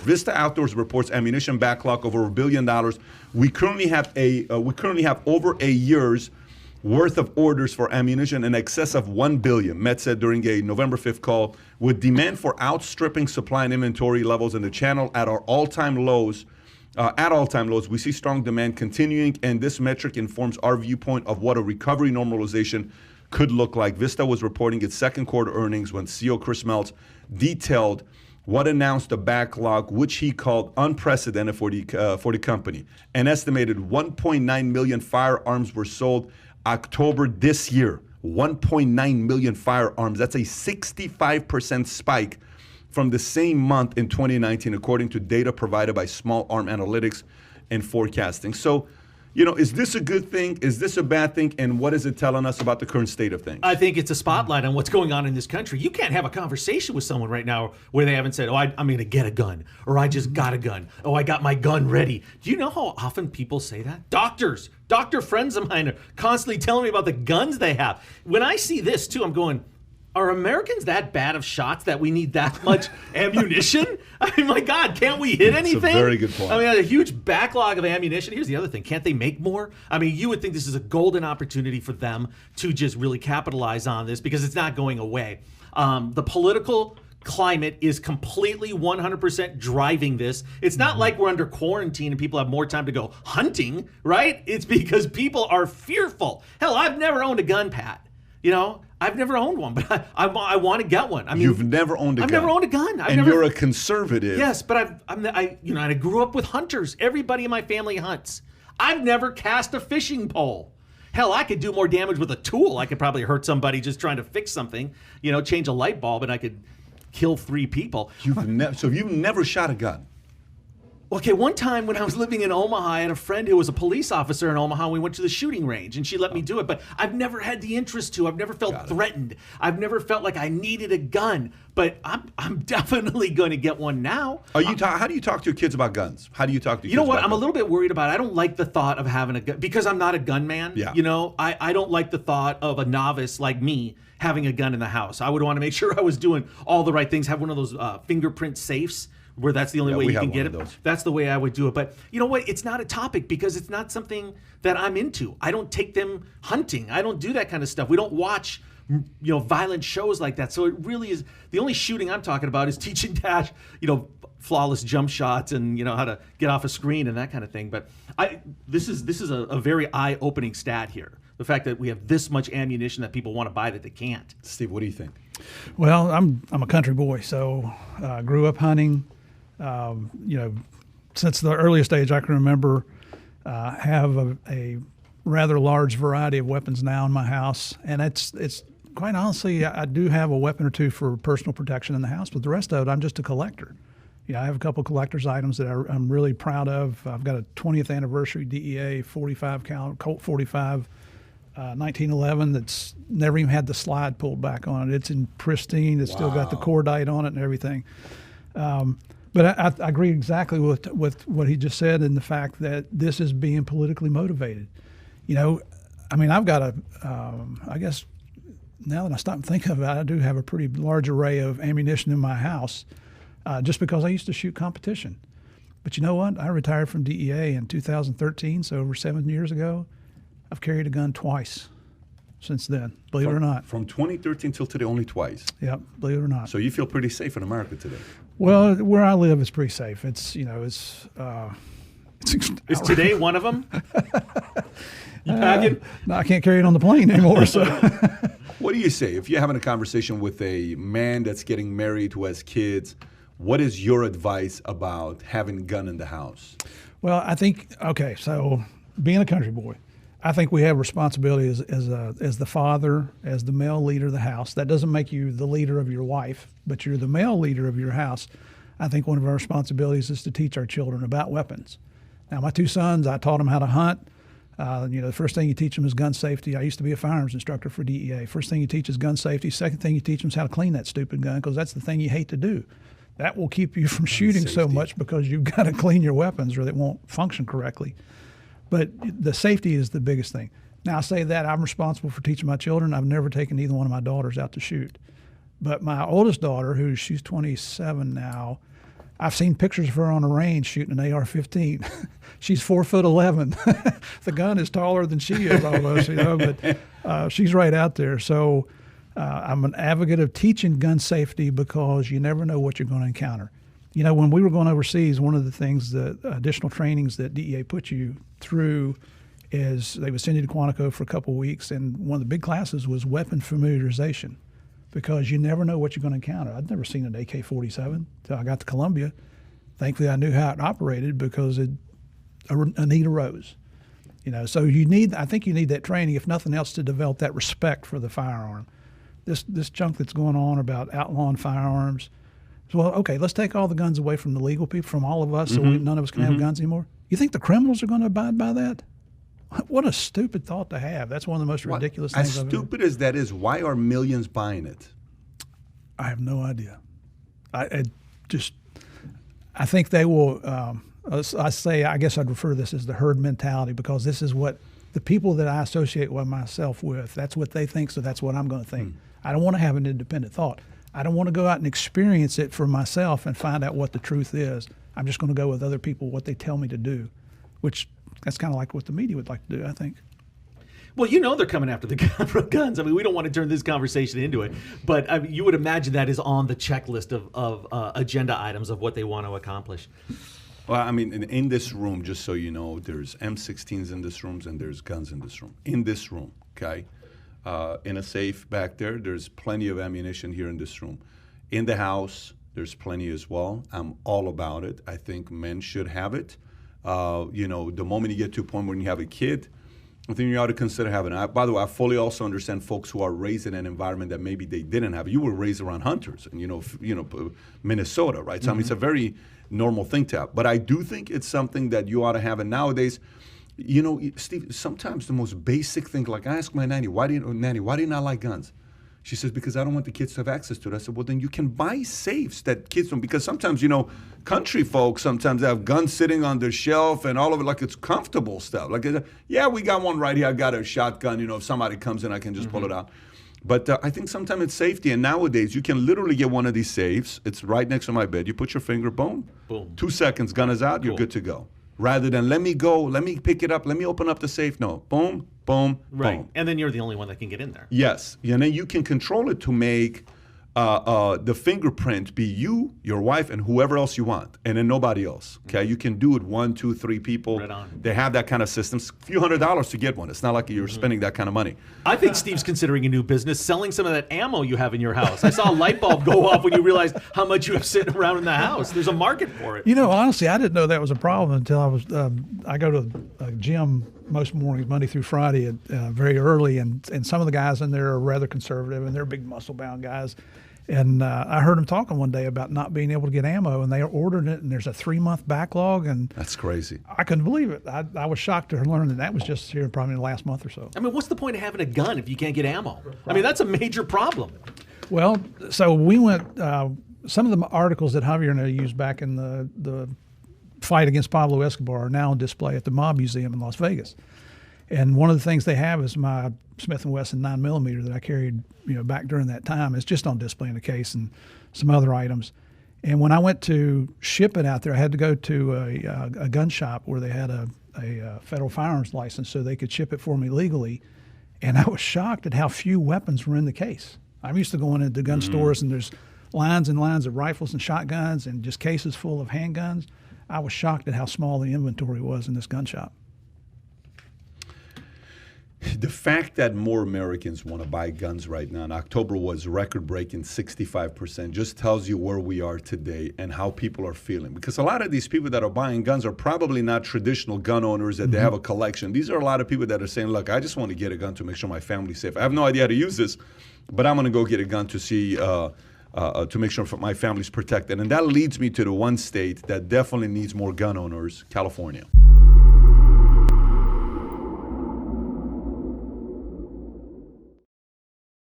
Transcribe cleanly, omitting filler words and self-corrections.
Vista Outdoors reports ammunition backlog over $1 billion. We currently have over a year's worth of orders for ammunition in excess of $1 billion, Met said during a November 5th call. With demand for outstripping supply and inventory levels in the channel at all-time lows, we see strong demand continuing, and this metric informs our viewpoint of what a recovery normalization could look like. Vista was reporting its second quarter earnings when CEO Chris Meltz detailed what announced a backlog, which he called unprecedented for the company. An estimated 1.9 million firearms were sold October this year. 1.9 million firearms. That's a 65% spike from the same month in 2019, according to data provided by Small Arm Analytics and Forecasting. So, is this a good thing? Is this a bad thing? And what is it telling us about the current state of things? I think it's a spotlight on what's going on in this country. You can't have a conversation with someone right now where they haven't said, I'm going to get a gun, or I just got a gun. Oh, I got my gun ready. Do you know how often people say that? Doctor friends of mine are constantly telling me about the guns they have. When I see this, too, I'm going, are Americans that bad of shots that we need that much ammunition? I mean, my God, can't we hit anything? That's a very good point. I mean, a huge backlog of ammunition. Here's the other thing. Can't they make more? I mean, you would think this is a golden opportunity for them to just really capitalize on this because it's not going away. The political climate is completely 100% driving this. It's not like we're under quarantine and people have more time to go hunting, right? It's because people are fearful. Hell, I've never owned a gun, Pat. I've never owned one, but I want to get one. I mean, you've never owned a gun. I've never owned a gun. You're a conservative. Yes, but I grew up with hunters. Everybody in my family hunts. I've never cast a fishing pole. Hell, I could do more damage with a tool. I could probably hurt somebody just trying to fix something. Change a light bulb, and I could kill 3 people. So you've never shot a gun? Okay, one time when I was living in Omaha, I had a friend who was a police officer in Omaha. We went to the shooting range, and she let me do it. But I've never had the interest to. I've never felt threatened. I've never felt like I needed a gun. But I'm definitely going to get one now. How do you talk to your kids about guns? How do you talk to your kids? You know what? I'm a little bit worried about it. I don't like the thought of having a gun because I'm not a gun man. Yeah. I don't like the thought of a novice like me having a gun in the house. I would want to make sure I was doing all the right things. Have one of those fingerprint safes, where that's the only way you can get it. That's the way I would do it. But you know what? It's not a topic because it's not something that I'm into. I don't take them hunting. I don't do that kind of stuff. We don't watch, violent shows like that. So it really is, the only shooting I'm talking about is teaching Dash, flawless jump shots and, how to get off a screen and that kind of thing. But this is a very eye-opening stat here. The fact that we have this much ammunition that people want to buy that they can't. Steve, what do you think? Well, I'm a country boy, so grew up hunting. Since the earliest age I can remember, have a rather large variety of weapons now in my house, and it's quite honestly, I do have a weapon or two for personal protection in the house, but the rest of it, I'm just a collector. I have a couple of collector's items that I'm really proud of. I've got a 20th anniversary DEA 45 caliber Colt 45 1911 that's never even had the slide pulled back on it. It's in pristine. It's still got the cordite on it and everything. But I agree exactly with what he just said, in the fact that this is being politically motivated. I've got I guess now that I stop and think about it, I do have a pretty large array of ammunition in my house just because I used to shoot competition. But you know what? I retired from DEA in 2013, so over 7 years ago. I've carried a gun twice since then, believe it or not. From 2013 till today, only twice? Yep, believe it or not. So you feel pretty safe in America today? Well, where I live is pretty safe. Is today one of them? You packing? No, I can't carry it on the plane anymore. So, what do you say if you're having a conversation with a man that's getting married who has kids? What is your advice about having a gun in the house? Well, I think so being a country boy, I think we have responsibility as the father, as the male leader of the house. That doesn't make you the leader of your wife, but you're the male leader of your house. I think one of our responsibilities is to teach our children about weapons. Now, my 2 sons, I taught them how to hunt. The first thing you teach them is gun safety. I used to be a firearms instructor for DEA. First thing you teach is gun safety. Second thing you teach them is how to clean that stupid gun, because that's the thing you hate to do. That will keep you from shooting so much, because you've got to clean your weapons or they won't function correctly. But the safety is the biggest thing. Now, I say that I'm responsible for teaching my children. I've never taken either one of my daughters out to shoot. But my oldest daughter, she's 27 now, I've seen pictures of her on a range shooting an AR-15. She's 4'11". The gun is taller than she is almost, but she's right out there. So I'm an advocate of teaching gun safety because you never know what you're going to encounter. When we were going overseas, one of the things, the additional trainings that DEA put you through is they would send you to Quantico for a couple of weeks, and one of the big classes was weapon familiarization, because you never know what you're going to encounter. I'd never seen an AK-47 until I got to Columbia. Thankfully, I knew how it operated because a need arose. So I think you need that training, if nothing else, to develop that respect for the firearm. This junk that's going on about outlawing firearms. So, well, okay, let's take all the guns away from the legal people, from all of us, so none of us can have guns anymore. You think the criminals are going to abide by that? What a stupid thought to have. That's one of the most ridiculous things. As stupid as that is, why are millions buying it? I have no idea. I think they will, I guess I'd refer to this as the herd mentality, because this is what the people that I associate with myself with, that's what they think, so that's what I'm going to think. I don't want to have an independent thought. I don't want to go out and experience it for myself and find out what the truth is. I'm just going to go with other people, what they tell me to do, which that's kind of like what the media would like to do, I think. Well, they're coming after the guns. I mean, we don't want to turn this conversation into it, but you would imagine that is on the checklist of agenda items of what they want to accomplish. Well, I mean, in this room, just so you know, there's M16s in this room and there's guns in this room. In this room, okay? In a safe back there, there's plenty of ammunition here in this room. In the house, there's plenty as well. I'm all about it. I think men should have it. The moment you get to a point when you have a kid, I think you ought to consider having it. By the way, I fully also understand folks who are raised in an environment that maybe they didn't have. You were raised around hunters, and Minnesota, right? So I mean, it's a very normal thing to have. But I do think it's something that you ought to have. And nowadays, Steve, sometimes the most basic thing, like I ask my nanny, why do you not like guns? She says, because I don't want the kids to have access to it. I said, well, then you can buy safes that kids don't, because sometimes, country folks sometimes have guns sitting on their shelf and all of it like it's comfortable stuff. Like, yeah, we got one right here. I got a shotgun. If somebody comes in, I can just pull it out. But I think sometimes it's safety. And nowadays, you can literally get one of these safes. It's right next to my bed. You put your finger, boom. 2 seconds, gun is out, you're good to go. Rather than let me go, let me pick it up, let me open up the safe. No, boom, boom, right. Boom. And then you're the only one that can get in there. Yes, and then you can control it to make the fingerprint be you, your wife, and whoever else you want, and then nobody else. Okay, you can do it 1, 2, 3 people. Right on. They have that kind of system. It's a few $100s to get one. It's not like you're spending that kind of money. I think Steve's considering a new business, selling some of that ammo you have in your house. I saw a light bulb go off when you realized how much you have sitting around in the house. There's a market for it. Honestly, I didn't know that was a problem until I go to a gym most mornings, Monday through Friday, very early, and some of the guys in there are rather conservative, and they're big muscle-bound guys. And I heard them talking one day about not being able to get ammo, and they ordered it, and there's a 3-month backlog. And that's crazy. I couldn't believe it. I was shocked to learn that was just here probably in the last month or so. I mean, what's the point of having a gun if you can't get ammo? I mean, that's a major problem. Well, so we went, some of the articles that Javier and I used back in the fight against Pablo Escobar are now on display at the Mob Museum in Las Vegas. And one of the things they have is my Smith & Wesson 9mm that I carried, back during that time. It's just on display in the case, and some other items. And when I went to ship it out there, I had to go to a gun shop where they had a federal firearms license so they could ship it for me legally. And I was shocked at how few weapons were in the case. I'm used to going into gun stores and there's lines and lines of rifles and shotguns and just cases full of handguns. I was shocked at how small the inventory was in this gun shop. The fact that more Americans want to buy guns right now, in October was record-breaking 65%, just tells you where we are today and how people are feeling. Because a lot of these people that are buying guns are probably not traditional gun owners that they have a collection. These are a lot of people that are saying, look, I just want to get a gun to make sure my family's safe. I have no idea how to use this, but I'm going to go get a gun to see to make sure my family's protected. And that leads me to the one state that definitely needs more gun owners, California.